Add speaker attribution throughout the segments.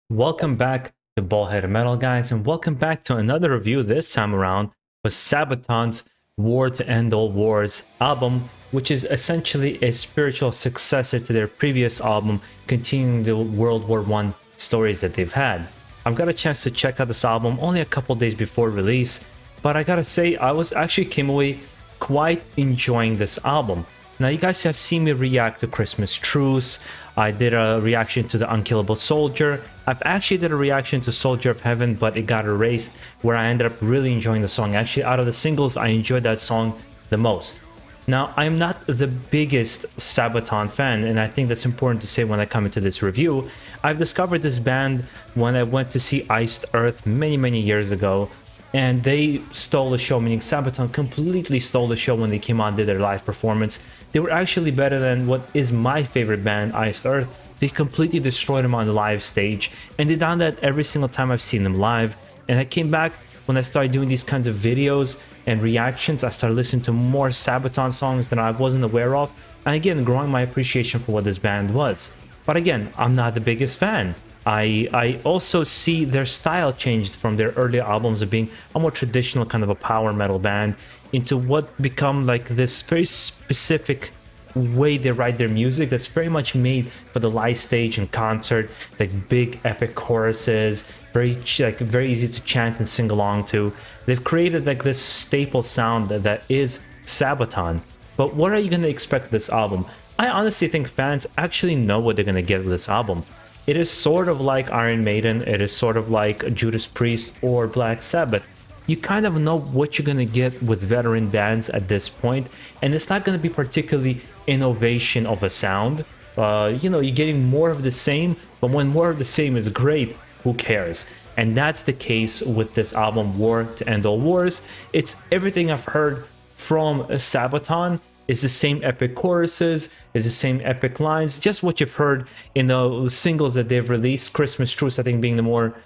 Speaker 1: Welcome back to BaldHeaded Metal, guys, and welcome back to another review this time around with Sabaton's War to End All Wars album, which is essentially a spiritual successor to their previous album, continuing the World War I stories that they've had. I've got a chance to check out this album only a couple days before release, but I gotta say, I came away quite enjoying this album. Now, you guys have seen me react to Christmas Truce. I did a reaction to The Unkillable Soldier. I've actually did a reaction to Soldier of Heaven, but it got erased, where I ended up really enjoying the song. Actually, out of the singles, I enjoyed that song the most. Now, I'm not the biggest Sabaton fan, and I think that's important to say when I come into this review. I've discovered this band when I went to see Iced Earth many years ago, and they stole the show, meaning Sabaton completely stole the show when they came on and did their live performance. They were actually better than what is my favorite band, Iced Earth. They completely destroyed them on the live stage, and they've done that every single time I've seen them live. And I came back when I started doing these kinds of videos and reactions. I started listening to more Sabaton songs that I wasn't aware of, and again, growing my appreciation for what this band was. But again, I'm not the biggest fan. I also see their style changed from their earlier albums of being a more traditional kind of a power metal band into what become like this very specific way they write their music that's very much made for the live stage and concert, like big epic choruses, very easy to chant and sing along to. They've created like this staple sound that is Sabaton. But what are you going to expect with this album? I honestly think fans actually know what they're going to get with this album. It is sort of like Iron Maiden, it is sort of like Judas Priest or Black Sabbath. You kind of know what you're going to get with veteran bands at this point, and it's not going to be particularly innovation of a sound. You're getting more of the same, but when more of the same is great, who cares? And that's the case with this album, War to End All Wars. It's everything I've heard from Sabaton. It's the same epic choruses, it's the same epic lines, just what you've heard in the singles that they've released. Christmas Truce, I think, being the more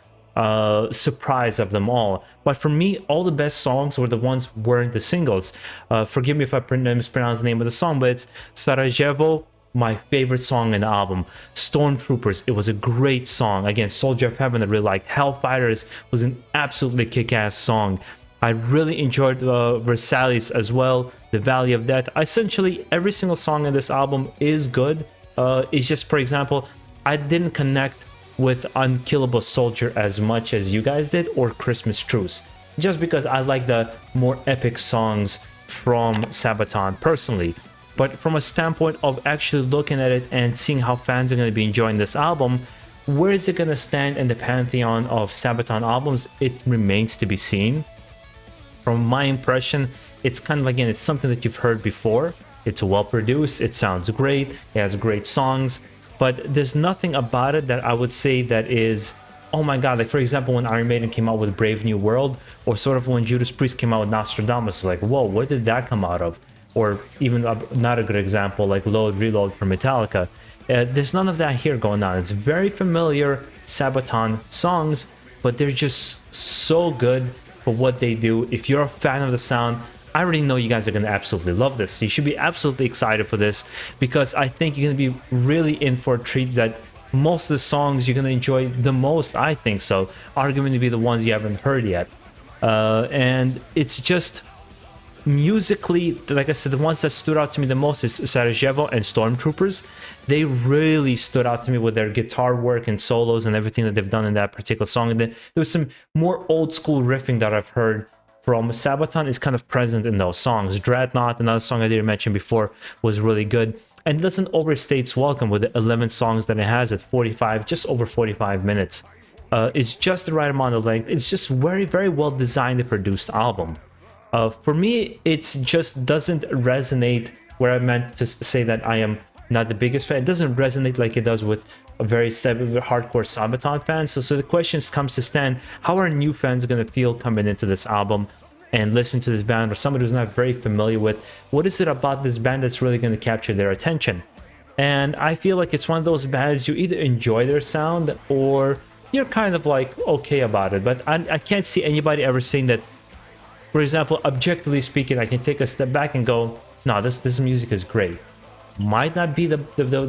Speaker 1: surprise of them all. But for me, all the best songs were the ones weren't the singles. Forgive me if I mispronounce the name of the song, but it's Sarajevo, my favorite song in the album. Stormtroopers, it was a great song. Again, Soldier of Heaven, I really liked. Hellfighters was an absolutely kick-ass song. I really enjoyed Versailles as well, The Valley of Death. Essentially, every single song in this album is good. It's just, for example, I didn't connect with Unkillable Soldier as much as you guys did, or Christmas Truce, just because I like the more epic songs from Sabaton personally. But from a standpoint of actually looking at it and seeing how fans are going to be enjoying this album, where is it going to stand in the pantheon of Sabaton albums? It remains to be seen. From my impression, it's kind of, again, it's something that you've heard before. It's well produced, it sounds great, it has great songs, but there's nothing about it that I would say that is, oh my god, like for example, when Iron Maiden came out with Brave New World, or sort of when Judas Priest came out with Nostradamus, it's like, whoa, where did that come out of? Or even not a good example, like Load Reload from Metallica. There's none of that here going on. It's very familiar Sabaton songs, but they're just so good for what they do. If you're a fan of the sound, I already know you guys are going to absolutely love this. You should be absolutely excited for this, because I think you're going to be really in for a treat that most of the songs you're going to enjoy the most, I think so, are going to be the ones you haven't heard yet. And it's just musically, like I said, the ones that stood out to me the most is Sarajevo and Stormtroopers. They really stood out to me with their guitar work and solos and everything that they've done in that particular song. And then there was some more old school riffing that I've heard from Sabaton is kind of present in those songs. Dreadnought, another song I didn't mention before, was really good. And it doesn't overstay its welcome with the 11 songs that it has at 45, just over 45 minutes. It's just the right amount of length. It's just very well designed and produced album. For me, it just doesn't resonate where I meant to say that I am not the biggest fan. It doesn't resonate like it does with a very hardcore Sabaton fan. So the question comes to stand, how are new fans going to feel coming into this album and listen to this band, or somebody who's not very familiar with, what is it about this band that's really going to capture their attention? And I feel like it's one of those bands you either enjoy their sound or you're kind of like okay about it. But I can't see anybody ever saying that, for example, objectively speaking, I can take a step back and go, no, this music is great. Might not be the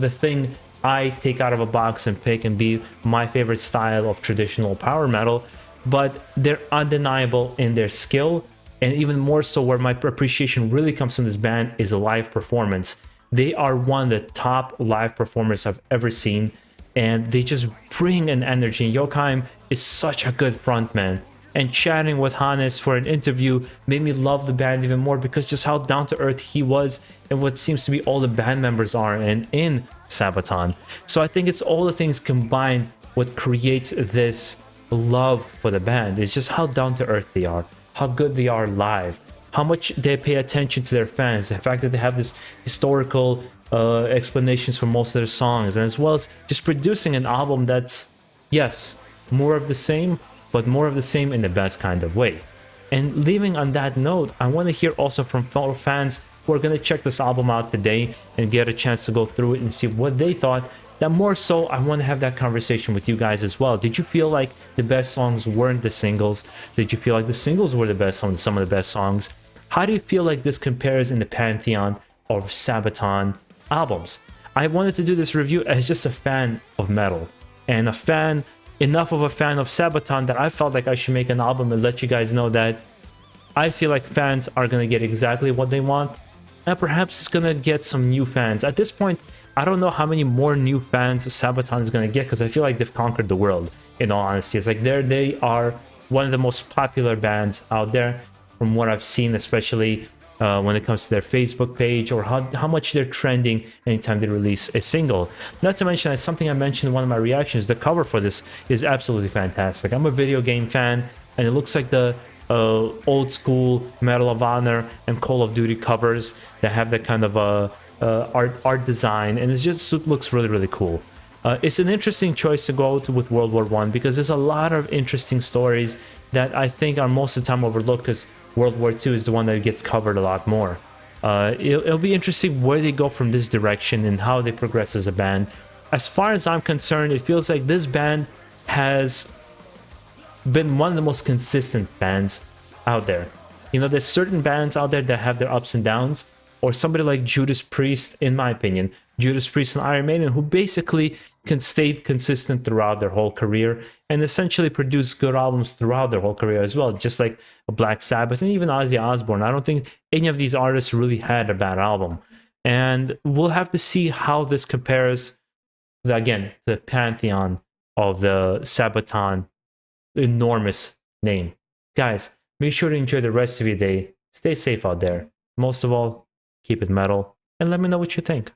Speaker 1: thing I take out of a box and pick and be my favorite style of traditional power metal, but they're undeniable in their skill. And even more so, where my appreciation really comes from this band is a live performance. They are one of the top live performers I've ever seen, and they just bring an energy. And Joachim is such a good frontman. And chatting with Hannes for an interview made me love the band even more, because just how down to earth he was and what seems to be all the band members are and in Sabaton. So I think it's all the things combined what creates this love for the band. It's just how down to earth they are, how good they are live, how much they pay attention to their fans, the fact that they have this historical explanations for most of their songs, and as well as just producing an album that's, yes, more of the same, but more of the same in the best kind of way. And leaving on that note, I want to hear also from fellow fans who are going to check this album out today and get a chance to go through it and see what they thought. That more so, I want to have that conversation with you guys as well. Did you feel like the best songs weren't the singles? Did you feel like the singles were the best songs, some of the best songs? How do you feel like this compares in the pantheon of Sabaton albums? I wanted to do this review as just a fan of metal, and a fan, enough of a fan of Sabaton that I felt like I should make an album and let you guys know that I feel like fans are going to get exactly what they want, and perhaps it's going to get some new fans. At this point, I don't know how many more new fans Sabaton is going to get, because I feel like they've conquered the world, in all honesty. It's like they are one of the most popular bands out there from what I've seen, especially when it comes to their Facebook page, or how much they're trending anytime they release a single. Not to mention, as something I mentioned in one of my reactions, the cover for this is absolutely fantastic. I'm a video game fan, and it looks like the old school Medal of Honor and Call of Duty covers that have that kind of art design, and it looks really, really cool. It's an interesting choice to go with World War I, because there's a lot of interesting stories that I think are most of the time overlooked, because World War II is the one that gets covered a lot more. It'll be interesting where they go from this direction and how they progress as a band. As far as I'm concerned, it feels like this band has been one of the most consistent bands out there. You know, there's certain bands out there that have their ups and downs, or somebody like Judas Priest, in my opinion, Judas Priest and Iron Maiden, who basically can stay consistent throughout their whole career and essentially produce good albums throughout their whole career as well, just like Black Sabbath and even Ozzy Osbourne. I don't think any of these artists really had a bad album. And we'll have to see how this compares, again, to the pantheon of the Sabaton enormous name. Guys, make sure to enjoy the rest of your day. Stay safe out there. Most of all, keep it metal, and let me know what you think.